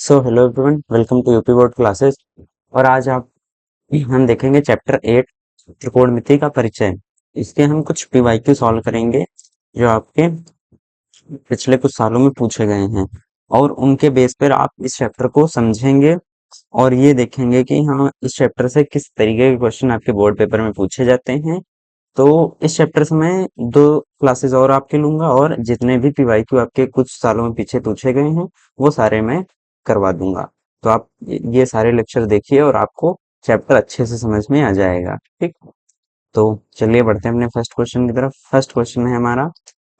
So hello everyone, welcome to UP board classes. और आज हम देखेंगे चैप्टर 8 त्रिकोणमिति का परिचय। इसके हम कुछ पीवाईक्यू सॉल्व करेंगे जो आपके पिछले कुछ सालों में पूछे गए हैं, और उनके बेस पर आप इस चैप्टर को समझेंगे और ये देखेंगे कि हाँ, इस चैप्टर से किस तरीके के क्वेश्चन आपके बोर्ड पेपर में पूछे जाते हैं। तो इस चैप्टर से मैं 2 क्लासेस और आपके लूंगा, और जितने भी पीवाईक्यू आपके कुछ सालों में पीछे पूछे गए हैं वो सारे मैं करवा दूंगा। तो आप ये सारे लेक्चर देखिए और आपको चैप्टर अच्छे से समझ में आ जाएगा। ठीक, तो चलिए बढ़ते हैं अपने फर्स्ट क्वेश्चन की तरफ। फर्स्ट क्वेश्चन है हमारा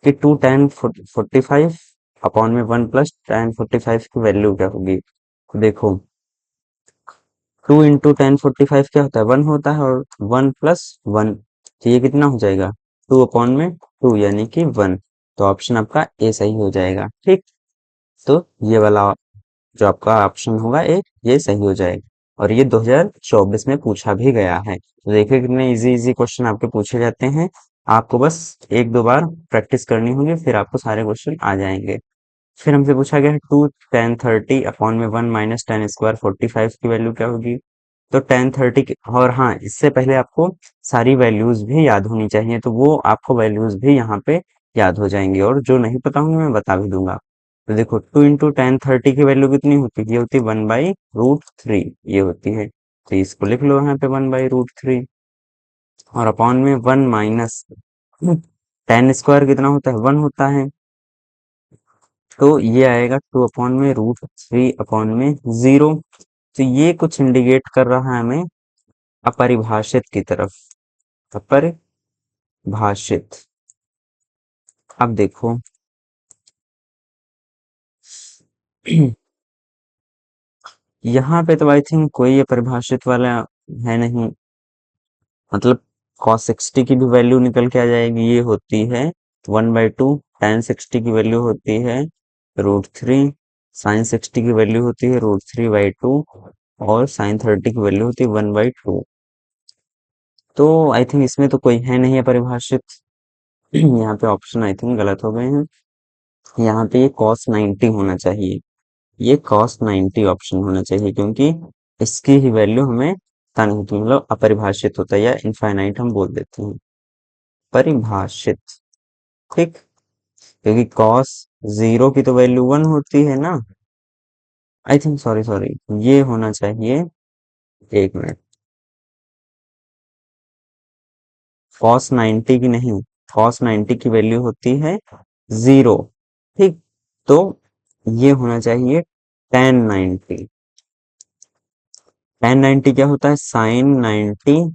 कि 2 tan 45 अपॉन में 1 + tan 45 की वैल्यू क्या होगी। तो देखो, 2 × tan 45 क्या होता है, 1 होता है, और 1 + 1, तो ये कितना हो जाएगा, 2/2 यानी कि 1। तो ऑप्शन आपका ए सही हो जाएगा। ठीक, तो ये वाला जो आपका ऑप्शन होगा ए, ये सही हो जाएगा। और ये 2024 में पूछा भी गया है। तो देखिए कितने इजी इजी क्वेश्चन आपके पूछे जाते हैं। आपको बस एक दो बार प्रैक्टिस करनी होगी, फिर आपको सारे क्वेश्चन आ जाएंगे। फिर हमसे पूछा गया है 2 tan 30 अपॉन में 1 - tan² 45 की वैल्यू क्या होगी। तो tan 30 और हाँ, इससे पहले आपको सारी वैल्यूज भी याद होनी चाहिए, तो वो आपको वैल्यूज भी यहाँ पे याद हो जाएंगी, और जो नहीं पता होंगे मैं बता भी दूंगा। तो देखो, 2 × tan 30 की वैल्यू कितनी होती है, ये होती है 1/√3, ये होती है। तो इसको लिख लो यहाँ पे 1/√3, और अपॉन में 1 माइनस tan² कितना होता है, 1 होता है। तो ये आएगा 2/√3/0। तो ये कुछ इंडिकेट कर रहा है हमें अपरिभाषित की तरफ। अपरिभाषित। अब देखो यहाँ पे तो आई थिंक कोई अपरिभाषित वाला है नहीं, मतलब cos 60 की भी वैल्यू निकल के आ जाएगी, ये होती है 1/2। tan 60 की वैल्यू होती है √3। sin 60 की वैल्यू होती है √3/2, और sin 30 की वैल्यू होती है 1/2। तो आई थिंक इसमें तो कोई है नहीं अपरिभाषित। यहाँ पे ऑप्शन आई थिंक गलत हो गए हैं। यहाँ पे ये cos 90 होना चाहिए, ये cos 90 ऑप्शन होना चाहिए, क्योंकि इसकी ही वैल्यू हमें पता नहीं होती, मतलब अपरिभाषित होता है, या इनफाइनाइट हम बोल देते हैं। परिभाषित। ठीक, क्योंकि cos 0 की तो वैल्यू 1 होती है ना। आई थिंक, सॉरी सॉरी, ये होना चाहिए, एक मिनट, cos 90 की नहीं, cos 90 की वैल्यू होती है 0। ठीक, तो ये होना चाहिए tan 90। tan 90 क्या होता है, sin 90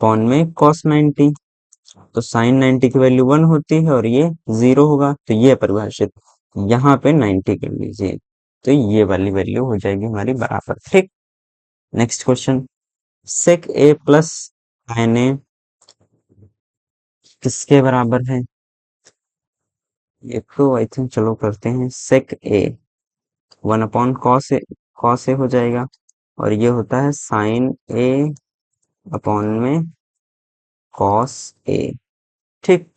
अपॉन में cos 90। तो sin 90 की वैल्यू 1 होती है, और ये 0 होगा, तो ये परिभाषित। यहाँ पे 90 कर लीजिए, तो ये वाली वैल्यू हो जाएगी हमारी बराबर। ठीक, next question, sec a plus sin a किसके बराबर है। ये तो आई थिंक, चलो करते हैं, sec a 1/cos a हो जाएगा, और ये होता है sin a अपॉन में cos a। ठीक,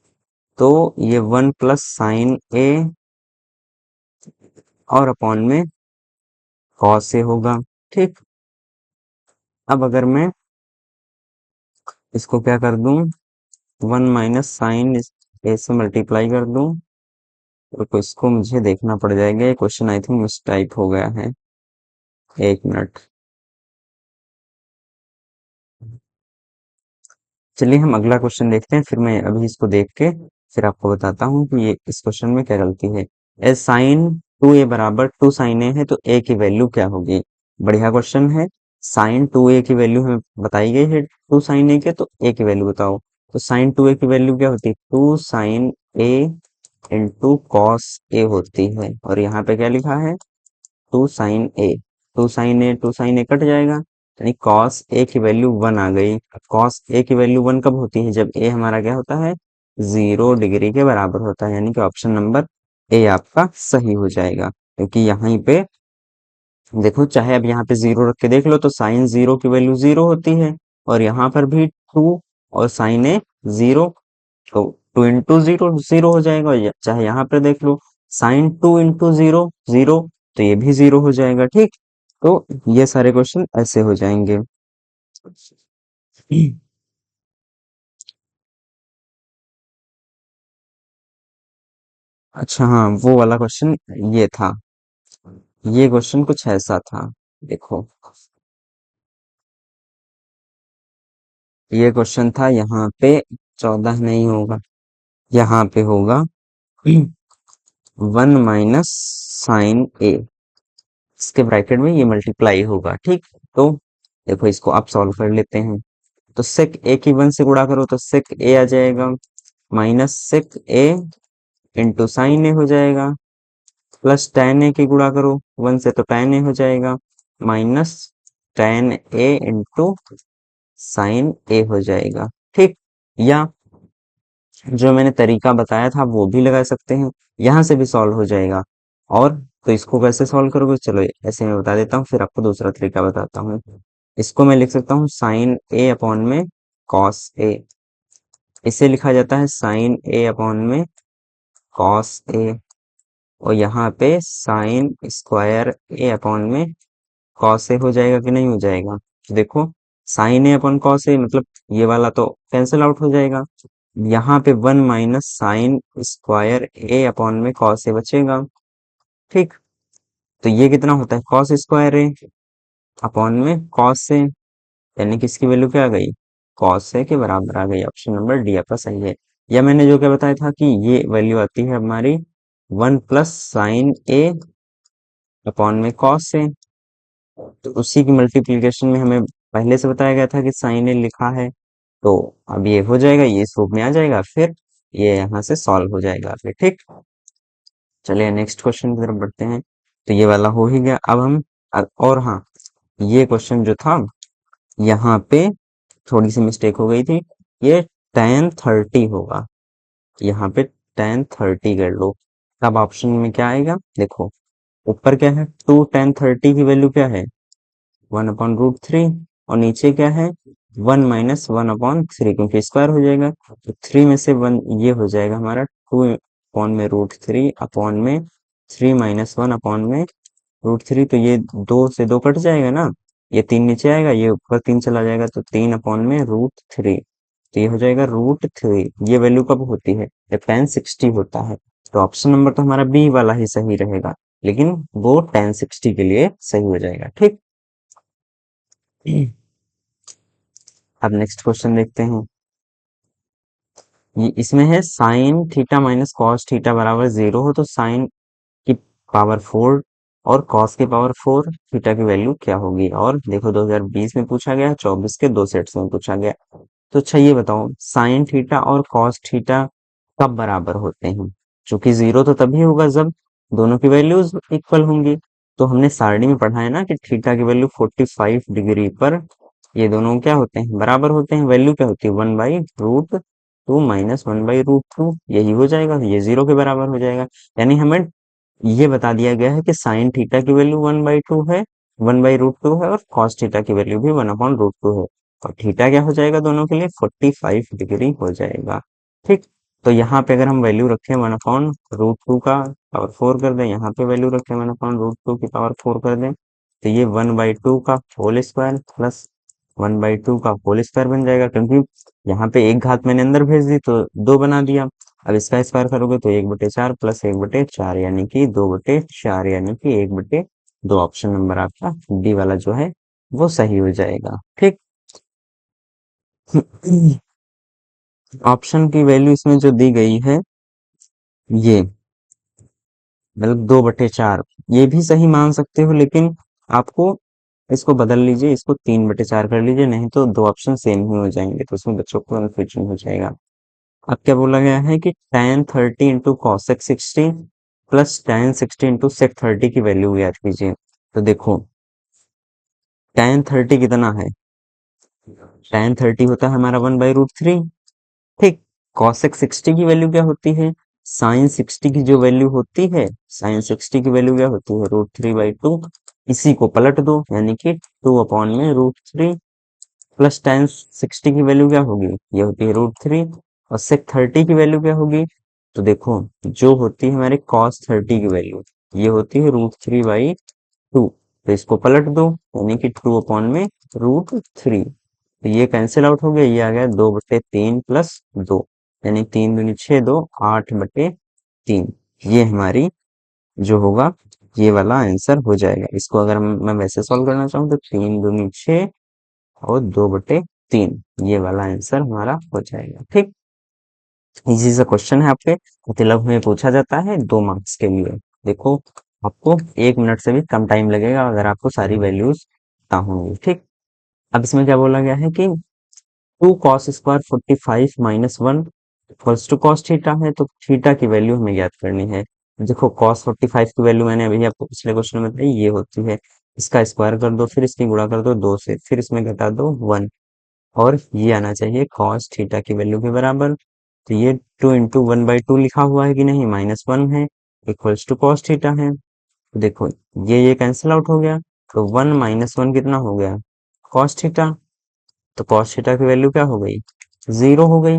तो ये 1 + sin a और अपॉन में cos a होगा। ठीक, अब अगर मैं इसको क्या कर दूं, 1 - sin a से मल्टीप्लाई कर दूं, तो इसको मुझे देखना पड़ जाएगा, ये question I think miss type हो गया है। एक मिनट, चलिए हम अगला क्वेश्चन देखते हैं, फिर मैं अभी इसको देख के फिर आपको बताता हूँ कि ये इस क्वेश्चन में क्या गलती है। ए साइन 2a बराबर 2 sin a है, तो a की वैल्यू क्या होगी। बढ़िया क्वेश्चन है। साइन 2a की वैल्यू हमें बताई गई है 2 sin a के, तो a की वैल्यू बताओ। तो साइन 2a की वैल्यू क्या होती है, 2 sin a into cos A होती है, और यहाँ पे क्या लिखा है, 2 sin a। 2 sin a cut जाएगा, यानी cos a की वैल्यू 1 आ गई। cos a की वैल्यू 1 कब होती है, जब a हमारा क्या होता है, 0 डिग्री के बराबर होता है, यानी कि ऑप्शन नंबर ए आपका सही हो जाएगा। क्योंकि यहाँ पे देखो, चाहे अब यहाँ पे 0 रख के देख लो, तो sin 0 की वैल्यू 0 होती है, और यहाँ पर भी 2, और sin a 0, तो 2 × 0 0 हो जाएगा। चाहे यहाँ पे देख लो, sin 2 × 0 0, तो ये भी 0 हो जाएगा। ठीक, तो ये सारे क्वेश्चन ऐसे हो जाएंगे। अच्छा हाँ, वो वाला क्वेश्चन ये था। ये क्वेश्चन कुछ ऐसा था, देखो। ये क्वेश्चन था यहाँ पे 14 नहीं होगा, यहाँ पे होगा 1 - sin A। इसके ब्रैकेट में ये मल्टीप्लाई होगा। ठीक, तो देखो इसको आप सॉल्व कर लेते हैं। तो सेक ए की 1 से गुणा करो तो सेक ए आ जाएगा, माइनस सेक ए इंटू साइन ए हो जाएगा, प्लस tan ए की गुणा करो 1 से तो tan ए हो जाएगा, माइनस tan ए इंटू साइन ए हो जाएगा। ठीक, या जो मैंने तरीका बताया था वो भी लगा सकते हैं, यहाँ से भी सॉल्व हो जाएगा। और तो इसको कैसे सॉल्व करोगे, चलो ऐसे मैं बता देता हूँ, फिर आपको दूसरा तरीका बताता हूँ। इसको मैं लिख सकता हूँ साइन ए अपॉन में कॉस ए। इसे लिखा जाता है साइन ए अपॉन में कॉस ए, और यहाँ पे साइन स्क्वायर ए अपॉन में कॉस ए हो जाएगा कि नहीं हो जाएगा। तो देखो sign A upon cos A मतलब ये वाला तो कैंसिल आउट हो जाएगा। यहाँ पे 1 - साइन स्क्वायर ए अपॉन में कॉस ए बचेगा। ठीक, तो ये कितना होता है कॉस स्क्वायर ए अपॉन में कॉस ए, यानी कि इसकी वैल्यू क्या आ गई, कॉस ए के बराबर आ गई। ऑप्शन नंबर डी आपका सही है। या मैंने जो क्या बताया था कि ये वैल्यू आती है हमारी 1 + sin A अपॉन में कॉस ए। तो उसी की मल्टीप्लीकेशन में हमें पहले से बताया गया था कि साइन ए लिखा है, तो अब ये हो जाएगा, ये इस रूप में आ जाएगा, फिर ये यहाँ से सॉल्व हो जाएगा फिर। ठीक, चलिए नेक्स्ट क्वेश्चन की तरफ बढ़ते हैं। तो ये वाला हो ही गया। अब हम और हाँ, ये क्वेश्चन जो था यहाँ पे थोड़ी सी मिस्टेक हो गई थी, ये tan 30 होगा, यहाँ पे tan 30 कर लो। तब ऑप्शन में क्या आएगा, देखो ऊपर क्या है 2 tan 30 की वैल्यू क्या है 1/√3, और नीचे क्या है 1 - 1/3, क्योंकि स्क्वायर हो जाएगा तो 3 में से 1 ये हो जाएगा हमारा 2/√3 अपॉन में 3 - 1/√3। तो ये 2 से 2 कट जाएगा ना, ये 3 नीचे आएगा, ये ऊपर 3 चला जाएगा, तो 3/√3, तो ये हो जाएगा √3। ये वैल्यू कब होती है जब tan 60 होता है। तो ऑप्शन नंबर तो हमारा बी वाला ही सही रहेगा, लेकिन वो tan 60 के लिए सही हो जाएगा। ठीक, अब नेक्स्ट क्वेश्चन देखते हैं। ये इसमें है sine theta minus cos theta बराबर 0 हो तो साइन की पावर 4 और कॉस की पावर 4 थीटा की वैल्यू क्या होगी। और देखो 2020 में पूछा गया, 24 के 2 सेट्स में पूछा गया। तो अच्छा ये बताओ साइन थीटा और कॉस थीटा कब बराबर होते हैं। चूंकि 0 तो तभी होगा जब दोनों की वैल्यूज इक्वल होंगी। तो हमने सारणी में पढ़ा है ना कि थीटा की वैल्यू 45 डिग्री पर ये दोनों क्या होते हैं, बराबर होते हैं। वैल्यू क्या होती है 1/√2 - 1/√2, यही हो जाएगा, ये 0 के बराबर हो जाएगा। यानी हमें ये बता दिया गया है कि साइन थीटा की वैल्यू 1/2 है, 1/√2 है, और कॉस थीटा की वैल्यू भी 1/√2 है, और थीटा क्या हो जाएगा दोनों के लिए 45 डिग्री हो जाएगा। ठीक, तो यहाँ पे अगर हम वैल्यू रखें 1/√2 का पावर 4 कर दें, यहाँ पे वैल्यू रखें 1/√2 की पावर 4 कर दें, तो ये 1/2 का होल स्क्वायर प्लस 1/2 का होल स्क्वायर बन जाएगा, क्योंकि यहाँ पे एक घात मैंने अंदर भेज दी तो 2 बना दिया। अब इसका स्क्वायर करोगे तो 1/4 प्लस 1/4 यानी कि 2/4, यानी कि 1/2। ऑप्शन नंबर आपका डी वाला जो है वो सही हो जाएगा। ठीक, ऑप्शन की वैल्यू इसमें जो दी गई है ये मतलब 2/4, ये भी सही मान सकते हो, लेकिन आपको इसको बदल लीजिए, इसको 3/4 कर लीजिए, नहीं तो दो ऑप्शन सेम ही हो जाएंगे, तो उसमें बच्चों को कंफ्यूजन हो जाएगा। अब क्या बोला गया है कि tan 30 into cosec 60 plus tan 60 into sec 30 की वैल्यू याद कीजिए। तो देखो tan 30 कितना है, tan 30 होता है हमारा 1/√3। ठीक, कॉसेक 60 की वैल्यू क्या होती है, साइन 60 की जो वैल्यू होती है, साइन 60 की वैल्यू क्या होती है √3/2। इसी को पलट दो, यानी कि 2/√3 प्लस tan 60 की वैल्यू क्या होगी, ये होती है √3, और सेक 30 की वैल्यू क्या होगी, तो देखो जो होती है हमारे cos 30 की वैल्यू, ये होती है √3/2। तो इसको पलट दो, यानी कि 2/√3। तो ये कैंसिल आउट हो गया, ये आ गया 2/3 प्लस 2, यानी 3 दूनी 6, 2 8/3। ये हमारी जो होगा ये वाला आंसर हो जाएगा। इसको अगर मैं वैसे सॉल्व करना चाहूँ तो 3 दूनी 6 और 2/3, ये वाला आंसर हमारा हो जाएगा। ठीक, इजी सा क्वेश्चन है आपके मतलब में पूछा जाता है 2 मार्क्स के लिए। देखो, आपको 1 मिनट से भी कम टाइम लगेगा अगर आपको सारी वैल्यूज पता होंगी। ठीक, अब इसमें क्या बोला गया है कि 2 cos² 45 - 1 equals to cos theta है, तो थीटा की वैल्यू हमें ज्ञात करनी है। देखो, cos 45 की वैल्यू मैंने अभी आपको पिछले क्वेश्चन में बताई, ये होती है। इसका स्क्वायर कर दो, फिर इसकी गुणा कर दो 2 से, फिर इसमें घटा दो 1, और ये आना चाहिए cos थीटा की वैल्यू के बराबर। तो ये 2 × 1/2 लिखा हुआ है कि नहीं, -1 है, इक्वल्स टू कॉस थीटा है। तो देखो, ये कैंसिल आउट हो गया, तो 1 - 1 कितना हो गया, कॉस थीटा। तो कॉस थीटा की वैल्यू क्या हो गई, 0 हो गई।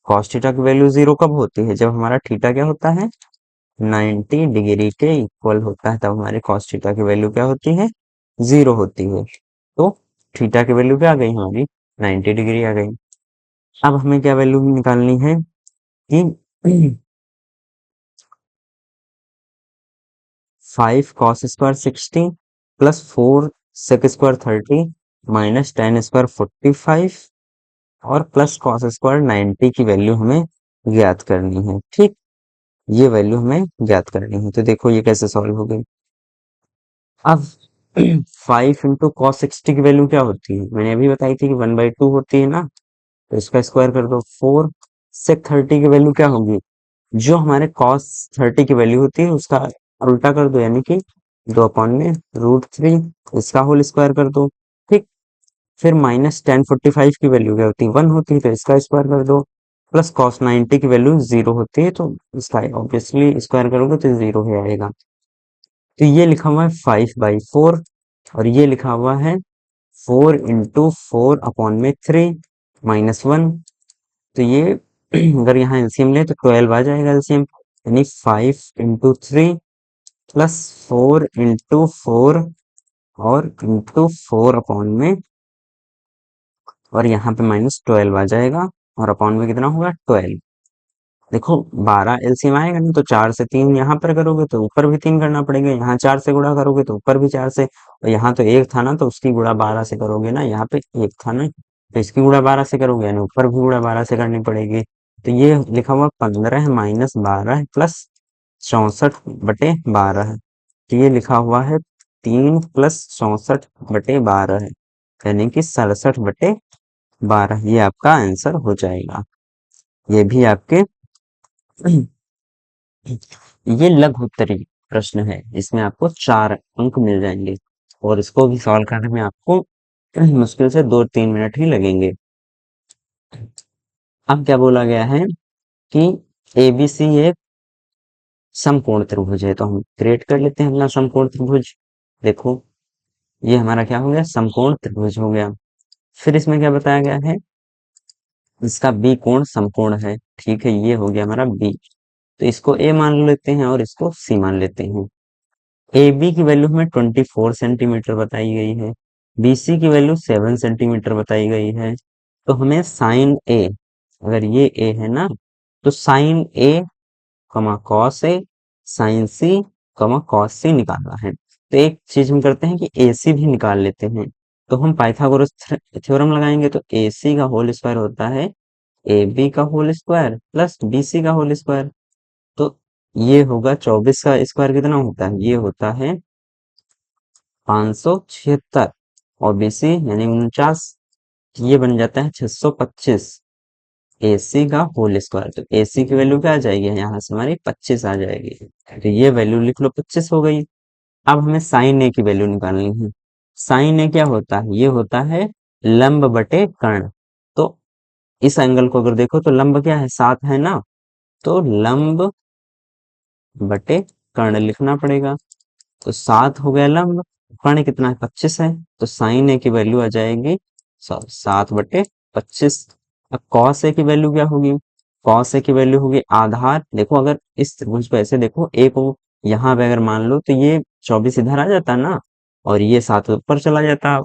कॉस थीटा की वैल्यू 0 कब होती है, जब हमारा थीटा क्या होता है, 90 डिग्री के इक्वल होता है, तब हमारे कॉस थीटा की वैल्यू क्या होती है, 0 होती है। तो थीटा की वैल्यू क्या आ गई हमारी, 90 डिग्री आ गई। अब हमें क्या वैल्यू निकालनी है कि 5 cos² 60 प्लस 4 sec² 30 माइनस 10² 45 और प्लस cos² 90 की वैल्यू हमें ज्ञात करनी है। ठीक, ये वैल्यू हमें ज्ञात करनी है। तो देखो ये कैसे सॉल्व हो गई। अब 5 × cos 60 की वैल्यू क्या होती है, मैंने अभी बताई थी कि 1/2 होती है ना, तो इसका स्क्वायर कर दो। 4 sec 30 की वैल्यू क्या होगी, जो हमारे cos 30 की वैल्यू होती है उसका उल्टा कर दो, यानी कि 2/√3, इसका होल स्क्वायर कर दो। ठीक, फिर -1045 की वैल्यू क्या होती है, 1 होती है, तो इसका स्क्वायर कर दो। प्लस cos 90 की वैल्यू 0 होती है, तो इसका ऑब्वियसली स्क्वायर करोगे तो 0 ही आएगा। तो ये लिखा हुआ है 5/4, और ये लिखा हुआ है 4 × 4/3 - 1। तो ये अगर यहाँ एलसीएम ले तो 12 आ जाएगा एलसीएम, यानी 5 × 3 प्लस 4 × 4 और ×4/, और यहाँ पे -12 आ जाएगा, और अपॉन में कितना होगा 12। देखो, 12 एलसीएम आएगा नहीं, तो 4 से 3 यहाँ पर करोगे तो ऊपर भी 3 करना पड़ेगा, यहाँ 4 से गुणा करोगे तो ऊपर भी 4 से, और यहाँ तो 1 था ना, तो उसकी गुणा 12 से करोगे ना, यहाँ पे 1 था ना, तो इसकी गुणा 12 से करोगे, यानी ऊपर भी गुणा 12 से करनी पड़ेगी। तो ये लिखा हुआ 15 -12 प्लस 64/12, तो ये लिखा हुआ है 3 प्लस 64/12, यानी कि 67/12, ये आपका आंसर हो जाएगा। ये भी आपके ये लघु उत्तरी प्रश्न है, इसमें आपको 4 अंक मिल जाएंगे, और इसको भी सॉल्व करने में आपको मुश्किल से 2-3 मिनट ही लगेंगे। अब क्या बोला गया है कि एबीसी एक समकोण त्रिभुज है, तो हम क्रिएट कर लेते हैं अपना समकोण त्रिभुज। देखो, ये हमारा क्या हो गया, समकोण त्रिभुज हो गया। फिर इसमें क्या बताया गया है, इसका बी कोण समकोण है। ठीक है, ये हो गया हमारा बी, तो इसको ए मान लेते हैं और इसको सी मान लेते हैं। ए बी की वैल्यू हमें 24 सेंटीमीटर बताई गई है, बी सी की वैल्यू 7 सेंटीमीटर बताई गई है। तो हमें साइन ए, अगर ये ए है ना, तो sign A cos A, sign C cos सी निकालना है। तो एक चीज हम करते हैं कि ए सी भी निकाल लेते हैं। तो हम पाइथागोरस थ्योरम लगाएंगे, तो ए सी का होल स्क्वायर होता है ए बी का whole square plus B C का होल स्क्वायर। तो ये होगा 24 का स्क्वायर कितना होता है, ये होता है 576, और बीसी यानी 49, ये बन जाता है 625 एसी का होल स्क्वायर। तो एसी की वैल्यू क्या आ जाएगी, यहाँ से हमारी 25 आ जाएगी, तो ये वैल्यू लिख लो 25 हो गई। अब हमें साइन ए की वैल्यू निकालनी है। साइन ए क्या होता है, ये होता है लंब बटे कर्ण। तो इस एंगल को अगर देखो तो लंब क्या है, 7 है ना, तो लंब बटे कर्ण लिखना पड़ेगा। तो 7 हो गया लंब, कर्ण कितना है, 25 है, तो साइन ए की वैल्यू आ जाएगी 7/25। अब कॉस ए की वैल्यू क्या होगी, कॉस ए की वैल्यू होगी आधार। देखो, अगर इस त्रिभुज को ऐसे देखो, ए को यहाँ पे अगर मान लो तो ये 24 इधर आ जाता ना, और ये 7 ऊपर चला जाता।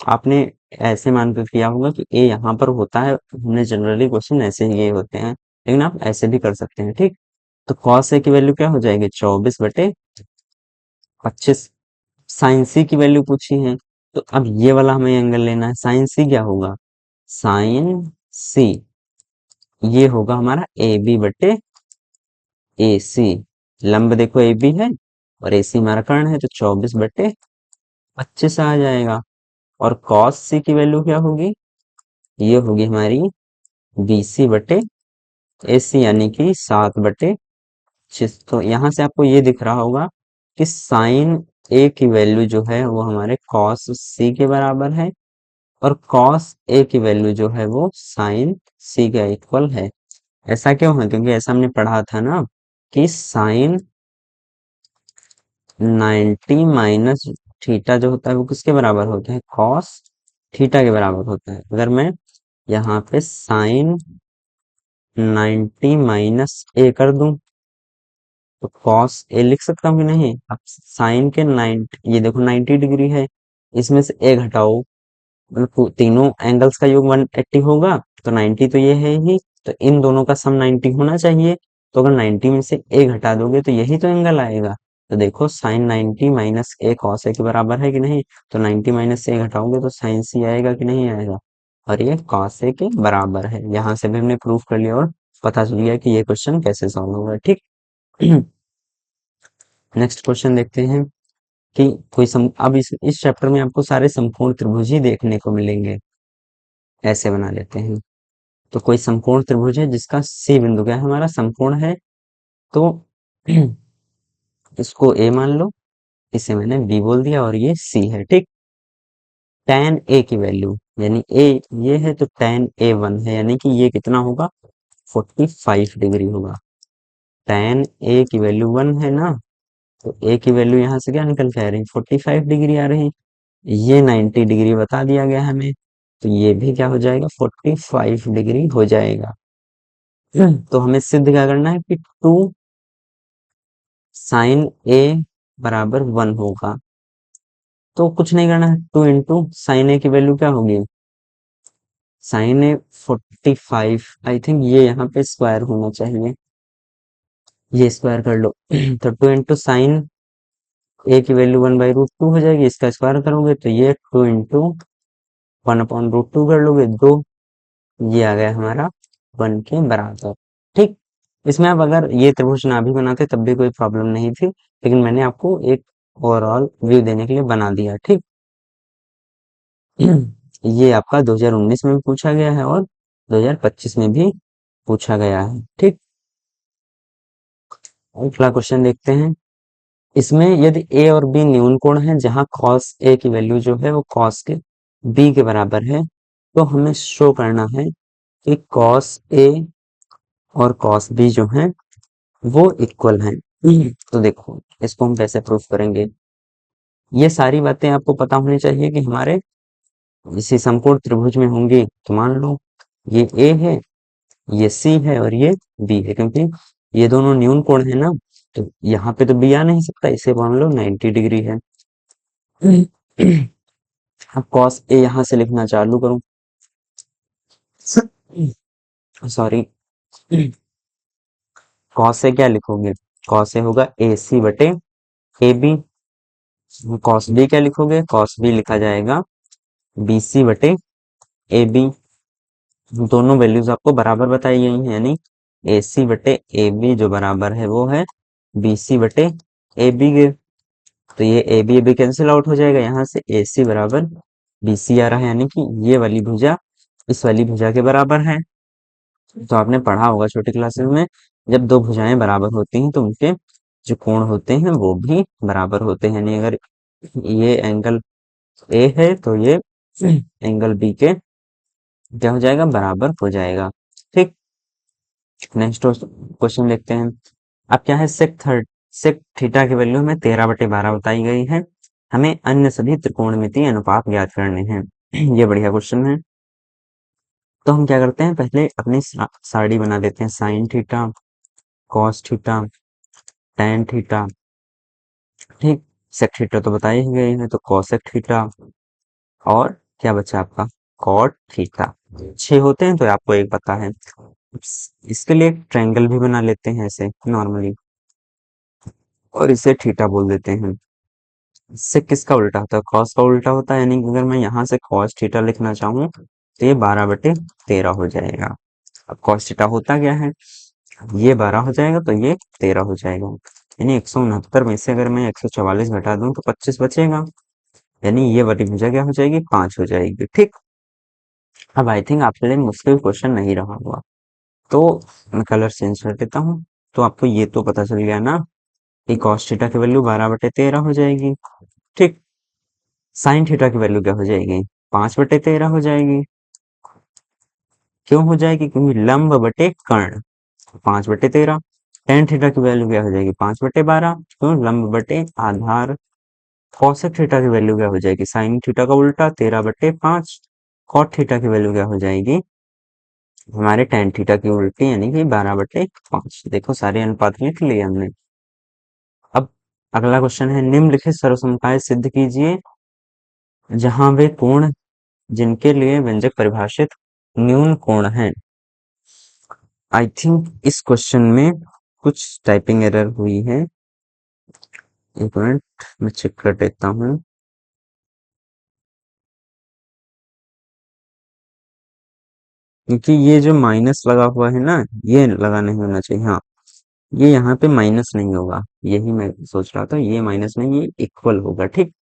आपने ऐसे मान के किया होगा कि ए यहाँ पर होता है, हमने जनरली क्वेश्चन ऐसे ही ये होते हैं, लेकिन आप ऐसे भी कर सकते हैं, ठीक। तो कॉस ए की वैल्यू क्या हो जाएगी, 24/25। साइन सी की वैल्यू पूछी है, तो अब ये वाला हमें एंगल लेना है। साइन सी क्या होगा, साइन सी ये होगा हमारा ए बी बटे ए सी। लंब देखो ए बी है और ए सी हमारा कर्ण है, तो 24/25 आ जाएगा। और कॉस सी की वैल्यू क्या होगी, ये होगी हमारी बी सी बटे ए सी, यानी कि 7/6। तो यहाँ से आपको ये दिख रहा होगा कि साइन ए की वैल्यू जो है वो हमारे कॉस सी के बराबर है, और कॉस ए की वैल्यू जो है वो साइन सी के इक्वल है। ऐसा क्यों है, क्योंकि ऐसा हमने पढ़ा था ना कि साइन 90 माइनस थीटा जो होता है वो किसके बराबर होता है, कॉस थीटा के बराबर होता है। अगर मैं यहाँ पे साइन 90 माइनस ए कर दूं तो कॉस ए लिख सकता हूँ कि नहीं। अब साइन के 90, ये देखो 90 डिग्री है, इसमें से ए घटाओ, मतलब तीनों एंगल्स का योग 180 होगा, तो 90 तो ये है ही, तो इन दोनों का सम 90 होना चाहिए। तो अगर 90 में से ए घटा दोगे तो यही तो एंगल आएगा। तो देखो sign 90 minus A cos A के बराबर है कि नहीं, तो 90 माइनस से ए घटाओगे तो साइन सी आएगा कि नहीं आएगा, और ये कॉस ए के बराबर है। यहाँ से भी हमने प्रूफ कर लिया और पता चल गया कि ये क्वेश्चन कैसे सॉल्व होगा, ठीक। नेक्स्ट क्वेश्चन देखते हैं कि अब इस चैप्टर में आपको सारे समकोण त्रिभुज ही देखने को मिलेंगे। ऐसे बना लेते हैं, तो कोई समकोण त्रिभुज है जिसका सी बिंदु क्या है, हमारा समकोण है, तो इसको ए मान लो, इसे मैंने बी बोल दिया और ये सी है, ठीक। tan ए की वैल्यू, यानी ए ये है तो tan A1 है, यानी कि ये कितना होगा, 45 डिग्री होगा। tan ए की वैल्यू 1 है ना, तो ए की वैल्यू यहाँ से क्या निकल के आ रही, 45 डिग्री आ रही। ये 90 डिग्री बता दिया गया हमें, तो ये भी क्या हो जाएगा, 45 डिग्री हो जाएगा। तो हमें सिद्ध क्या करना है कि 2 साइन ए बराबर 1 होगा। तो कुछ नहीं करना है, 2 इंटू साइन ए की वैल्यू क्या होगी, साइन ए 45, आई थिंक ये यहाँ पे स्क्वायर होना चाहिए, ये स्क्वायर कर लो। तो 2 इंटू साइन ए की वैल्यू 1/√2 हो जाएगी, इसका स्क्वायर करोगे तो ये 2 इंटू 1/√2 कर लोगे, 2, ये आ गया हमारा 1 के बराबर, ठीक। इसमें आप अगर ये त्रिभुज ना भी बनाते तब भी कोई प्रॉब्लम नहीं थी, लेकिन मैंने आपको एक ओवरऑल व्यू देने के लिए बना दिया, ठीक। ये आपका 2019 में भी पूछा गया है और 2025 में भी पूछा गया है, ठीक। अगला क्वेश्चन देखते हैं। इसमें यदि ए और बी न्यून कोण है, जहां cos ए की वैल्यू जो है वो cos के बी के बराबर है, तो हमें शो करना है कि cos ए और cos बी जो है वो इक्वल हैं। तो देखो इसको हम कैसे प्रूफ करेंगे, ये सारी बातें आपको पता होनी चाहिए कि हमारे इसी समकोण त्रिभुज में होंगी। तो मान लो ये ए है, ये सी है और ये बी है, क्योंकि ये दोनों न्यून कोण है ना, तो यहाँ पे तो बी आ नहीं सकता, इसे मान लो 90 डिग्री है। अब cos ए यहाँ से लिखना चालू करूं, सॉरी, cos से क्या लिखोगे, cos से होगा ए सी बटे ए बी। cos बी क्या लिखोगे, cos बी लिखा जाएगा बी सी बटे ए बी। दोनों वैल्यूज आपको बराबर बताई गई हैं, यानी ए सी बटे ए बी जो बराबर है वो है बी सी बटे ए बी के। तो ये ए बी कैंसिल आउट हो जाएगा, यहाँ से ए सी बराबर बी सी आ रहा है, यानी कि ये वाली भुजा इस वाली भुजा के बराबर है। तो आपने पढ़ा होगा छोटी क्लासेस में, जब दो भुजाएं बराबर होती हैं तो उनके जो कोण होते हैं वो भी बराबर होते हैं। यानी अगर ये एंगल ए है तो ये एंगल बी के क्या हो जाएगा, बराबर हो जाएगा, ठीक। नेक्स्ट क्वेश्चन देखते हैं। अब क्या है, सेक थीटा की वैल्यू हमें 13/12 बताई गई है, हमें अन्य सभी त्रिकोणमितीय अनुपात ज्ञात करने हैं। ये बढ़िया क्वेश्चन है। तो हम क्या करते हैं, पहले अपनी सारणी बना देते हैं, sine theta, cos theta, tan theta, ठीक, सेक थीटा तो बताई ही गई है, तो कॉसेक थीटा और क्या बचा आपका कॉट थीटा। 6 होते हैं तो आपको एक पता है। इसके लिए एक ट्रायंगल भी बना लेते हैं ऐसे नॉर्मली, और इसे थीटा बोल देते हैं। इससे किसका उल्टा होता है, कॉस का उल्टा होता है, यानी कि अगर मैं यहाँ से कॉस थीटा लिखना चाहूँ तो ये 12/13 हो जाएगा। अब कॉस थीटा होता क्या है, ये 12 हो जाएगा तो ये 13 हो जाएगा, यानी 169 में से अगर मैं 144 घटा दूं तो 25 बचेगा, यानी ये वाली भुजा क्या हो जाएगी, 5 हो जाएगी। ठीक, अब आई थिंक आपके लिए मुश्किल क्वेश्चन नहीं रहा होगा, तो मैं कलर चेंज कर देता हूँ। तो आपको ये तो पता चल गया ना कि कॉस थीटा की वैल्यू 12/13 हो जाएगी। ठीक, साइन थीटा की वैल्यू क्या हो जाएगी, 5/13 हो जाएगी। क्यों हो जाएगी, क्योंकि लंब बटे कर्ण, 5/13। टेन थीटा की वैल्यू क्या हो जाएगी, 5/12, क्यों, लंब बटे आधार। कॉसेक थीटा की वैल्यू क्या हो जाएगी, साइन थीटा का उल्टा, 13/5। कॉट थीटा की वैल्यू क्या हो जाएगी, हमारे टेन थीटा की उल्टी, यानी कि 12/5। देखो सारे अनुपात लिख लिए हमने। अब अगला क्वेश्चन है, निम्नलिखित सर्वसमताएं सिद्ध कीजिए जहां वे कोण जिनके लिए व्यंजक परिभाषित न्यून कोण है। आई थिंक इस क्वेश्चन में कुछ टाइपिंग एरर हुई है, एक मिनट मैं चेक कर लेता हूँ। क्योंकि ये जो माइनस लगा हुआ है ना, ये लगा नहीं होना चाहिए। हाँ, ये यहाँ पे माइनस नहीं होगा, यही मैं सोच रहा था, ये माइनस नहीं, ये इक्वल होगा। ठीक,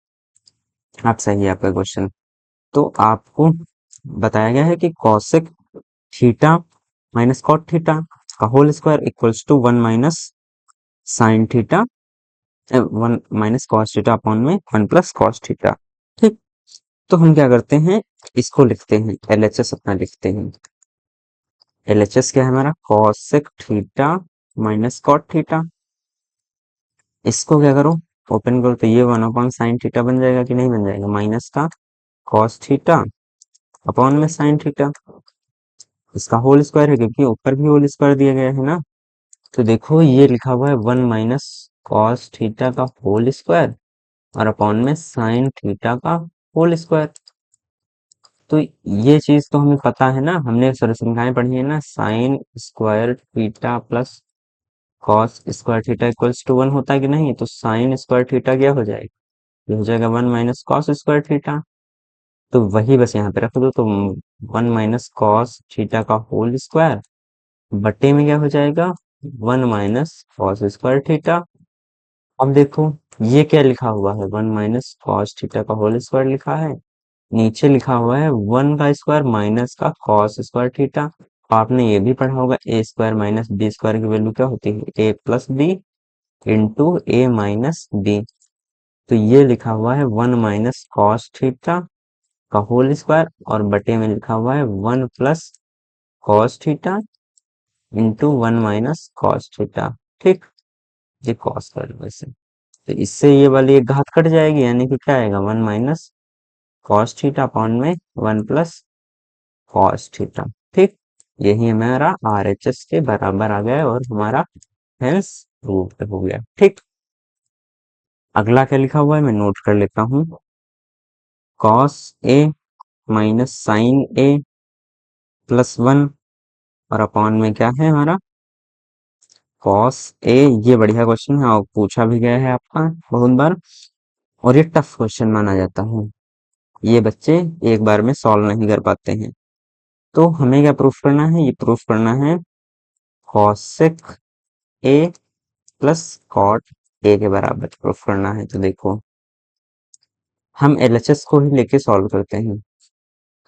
आप सही है आपका क्वेश्चन। तो आपको बताया गया है कि cosec theta minus cot theta का whole square equals to 1 minus sine theta, 1 - cos theta upon में 1 + cos थीटा। ठीक, तो हम क्या करते हैं, इसको लिखते हैं, एलएचएस अपना लिखते हैं। एलएचएस क्या है हमारा, cosec theta minus cot theta. इसको क्या करो, ओपन करो, तो ये 1/sin थीटा बन जाएगा कि नहीं बन जाएगा, माइनस का कॉस थीटा अपॉन में साइन थीटा। इसका होल स्क्वायर है क्योंकि ऊपर भी होल स्क्वायर दिया गया है ना। तो देखो ये लिखा हुआ है 1 - cos थीटा का होल स्क्वायर और अपॉन में साइन थीटा का होल स्क्वायर। तो ये चीज तो हमें पता है ना, हमने सरसंख्याएं पढ़ी है ना, sine square theta plus cos square theta equals to 1 होता है कि नहीं। तो साइन स्क्वायर थीटा क्या हो जाएगा, ये हो जाएगा 1 - cos स्क्वायर थीटा। तो वही बस यहाँ पे रख दो, तो 1 - cos थीटा का होल स्क्वायर बटे में क्या हो जाएगा, 1 - cos स्क्वायर थीटा। अब देखो ये क्या लिखा हुआ है, 1 - cos थीटा का होल स्क्वायर लिखा है, नीचे लिखा हुआ है 1 का स्क्वायर माइनस का कॉस स्क्वायर थीटा। आपने ये भी पढ़ा होगा, ए स्क्वायर माइनस बी स्क्वायर की वैल्यू क्या होती है, ए प्लस बी इंटू ए माइनस बी। तो ये लिखा हुआ है 1 - cos थीटा का होल स्क्वायर और बटे में लिखा हुआ है 1 + cos theta into 1 - cos theta. ठीक, ये कॉस कर लो इसे, तो इससे ये वाली एक घात कट जाएगी, यानी कि क्या आएगा, 1 - cos थीटा अपॉन में 1 + cos थीटा। ठीक, यही हमारा RHS के बराबर आ गया और हमारा हेंस प्रूव्ड हो गया। ठीक, अगला क्या लिखा हुआ है मैं नोट कर लेता हूँ, cos A minus sign A plus 1 और अपॉन में क्या है हमारा कॉस ए। ये बढ़िया क्वेश्चन है और पूछा भी गया है आपका बहुत बार, और ये टफ क्वेश्चन माना जाता है, ये बच्चे एक बार में सॉल्व नहीं कर पाते हैं। तो हमें क्या प्रूफ करना है, ये प्रूफ करना है cosec A plus cot A के बराबर प्रूफ करना है। तो देखो हम एलएचएस को ही लेके सॉल्व करते हैं।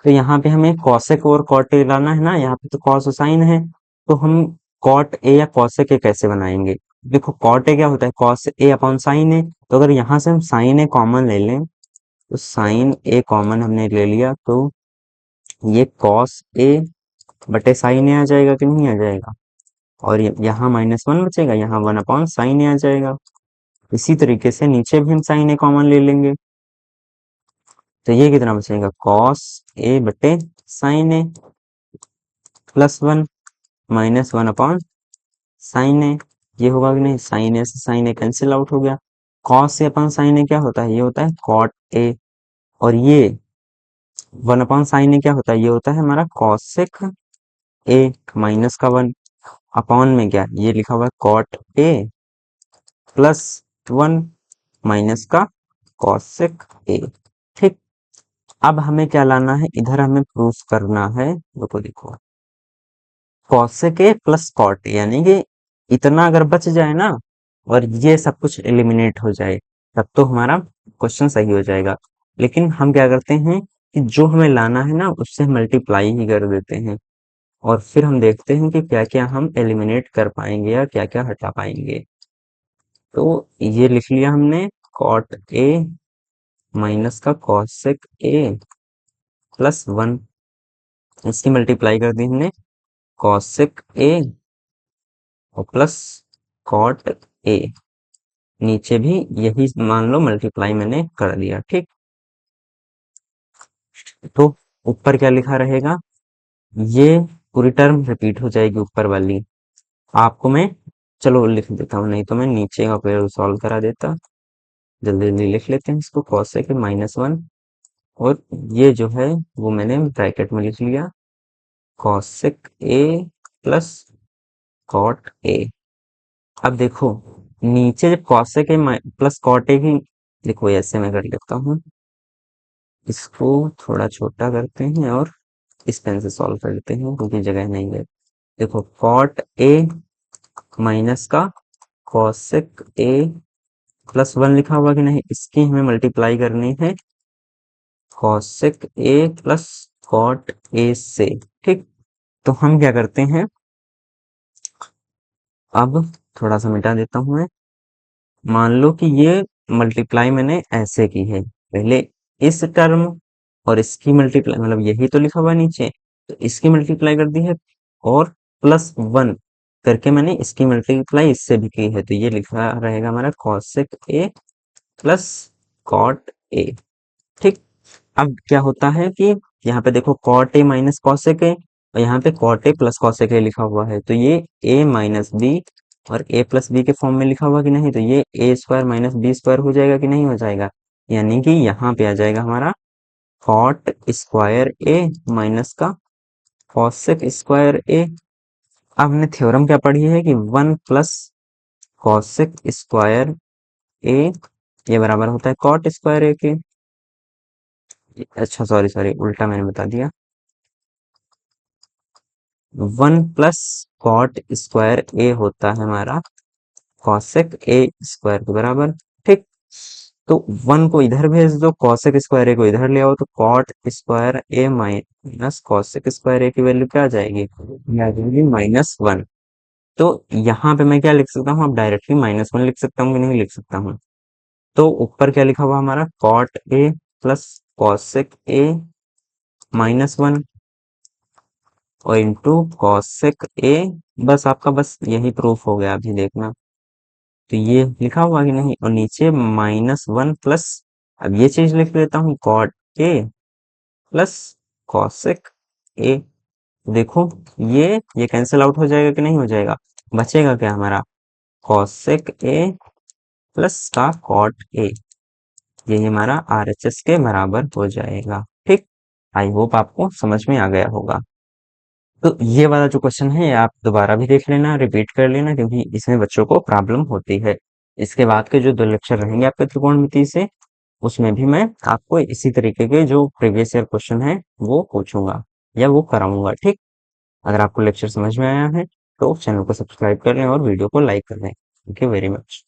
तो यहाँ पे हमें कॉसेक और कॉट ए लाना है ना, यहाँ पे तो कॉस और साइन है, तो हम कॉट ए या कॉसेक ए कैसे बनाएंगे। देखो कॉट ए क्या होता है, कॉस ए अपॉन साइन ए, तो अगर यहाँ से हम साइन ए कॉमन ले लें, तो साइन ए कॉमन हमने ले लिया, तो ये कॉस ए बटे साइन ए आ जाएगा कि नहीं आ जाएगा, और यहाँ -1 बचेगा, यहाँ 1/sin ए आ जाएगा। इसी तरीके से नीचे भी हम साइन ए कॉमन ले लेंगे, तो ये कितना बचेगा, कॉस ए बटे साइन ए प्लस 1 -1/sin ए। ये होगा कि नहीं, साइन ए से साइन ए कैंसिल आउट हो गया, कॉस से अपन साइन ए क्या होता है, ये होता है कॉट ए। और ये 1/sin ए क्या होता है, ये होता है हमारा कॉसेक ए माइनस का 1 अपॉन में क्या, ये लिखा हुआ है कॉट ए प्लस 1 माइनस का कॉसेक ए। ठीक। अब हमें क्या लाना है, इधर हमें प्रूफ करना है, देखो देखो, cosec A plus cot A, यानी कि इतना अगर बच जाए ना और ये सब कुछ एलिमिनेट हो जाए, तब तो हमारा क्वेश्चन सही हो जाएगा। लेकिन हम क्या करते हैं कि जो हमें लाना है ना उससे मल्टीप्लाई ही कर देते हैं, और फिर हम देखते हैं कि क्या क्या हम एलिमिनेट कर पाएंगे या क्या क्या हटा पाएंगे। तो ये लिख लिया हमने, कॉट ए माइनस का कॉसेक ए प्लस 1, इसकी मल्टीप्लाई कर दी हमने कॉसेक ए और प्लस कॉट ए, नीचे भी यही मान लो मल्टीप्लाई मैंने कर दिया। ठीक। तो ऊपर क्या लिखा रहेगा, ये पूरी टर्म रिपीट हो जाएगी ऊपर वाली। आपको मैं, चलो लिख देता हूँ, नहीं तो मैं नीचे का पेड़ सॉल्व करा देता। जल्दी जल्दी लिख लेते हैं इसको, कॉसेक -1, और ये जो है वो मैंने ब्रैकेट में लिख लिया, cosec A plus cot A. अब देखो नीचे जब cosec A plus cot A की, देखो ऐसे मैं कर लेता हूँ, इसको थोड़ा छोटा करते हैं और इस पेन से सॉल्व कर लेते हैं क्योंकि जगह नहीं है। देखो कॉट ए माइनस का कॉसेक ए प्लस 1 लिखा हुआ कि नहीं, इसकी हमें मल्टीप्लाई करनी है cosec A plus cot A से। ठीक। तो हम क्या करते हैं, अब थोड़ा सा मिटा देता हूं मैं। मान लो कि ये मल्टीप्लाई मैंने ऐसे की है, पहले इस टर्म और इसकी मल्टीप्लाई, मतलब यही तो लिखा हुआ है नीचे, तो इसकी मल्टीप्लाई कर दी है, और +1 करके मैंने इसकी मल्टीप्लाई इससे भी की है, तो ये लिखा रहेगा हमारा cosec A plus cot A. ठीक। अब क्या होता है कि यहाँ पे देखो cot A minus cosec A, और यहाँ पे cot A plus cosec A लिखा हुआ है, तो ये ए माइनस बी और ए प्लस बी के फॉर्म में लिखा हुआ कि नहीं, तो ये A square minus B square हो जाएगा कि नहीं हो जाएगा, यानी कि यहाँ पे आ जाएगा हमारा कॉट स्क्वायर ए माइनस का कॉसेक स्क्वायर ए। अब हमने थ्योरम क्या पढ़ी है कि 1 प्लस कॉसेक स्क्वायर ए ये बराबर होता है कॉट स्क्वायर ए के। अच्छा सॉरी सॉरी, उल्टा मैंने बता दिया, 1 प्लस कॉट स्क्वायर ए होता है हमारा कॉसेक ए स्क्वायर के बराबर। ठीक। तो 1 को इधर भेज दो, कॉसेक स्क्वायर ए को इधर ले आओ, तो कॉट स्क्वायर ए माइनस कॉसेक स्क्वायर ए की वैल्यू क्या आ जाएगी, ये आ जाएगी -1। तो यहाँ पे मैं क्या लिख सकता हूँ, अब डायरेक्टली -1 लिख सकता हूँ कि नहीं लिख सकता हूँ। तो ऊपर क्या लिखा हुआ हमारा, cot A plus cosec A -1 और इंटू कॉसेक ए, बस आपका बस यही प्रूफ हो गया, अभी देखना। तो ये लिखा हुआ कि नहीं, और नीचे -1 प्लस, अब ये चीज लिख लेता हूँ, cot A plus cosec A. देखो ये कैंसिल आउट हो जाएगा कि नहीं हो जाएगा, बचेगा क्या हमारा, कॉसेक ए प्लस का कॉट ए, यही हमारा RHS के बराबर हो जाएगा। ठीक। आई होप आपको समझ में आ गया होगा। तो ये वाला जो क्वेश्चन है ये आप दोबारा भी देख लेना, रिपीट कर लेना, क्योंकि इसमें बच्चों को प्रॉब्लम होती है। इसके बाद के जो 2 लेक्चर रहेंगे आपके त्रिकोणमिति से, उसमें भी मैं आपको इसी तरीके के जो प्रीवियस ईयर क्वेश्चन है वो पूछूंगा या वो कराऊंगा। ठीक। अगर आपको लेक्चर समझ में आया है तो चैनल को सब्सक्राइब कर लें और वीडियो को लाइक कर लें। Thank you very much.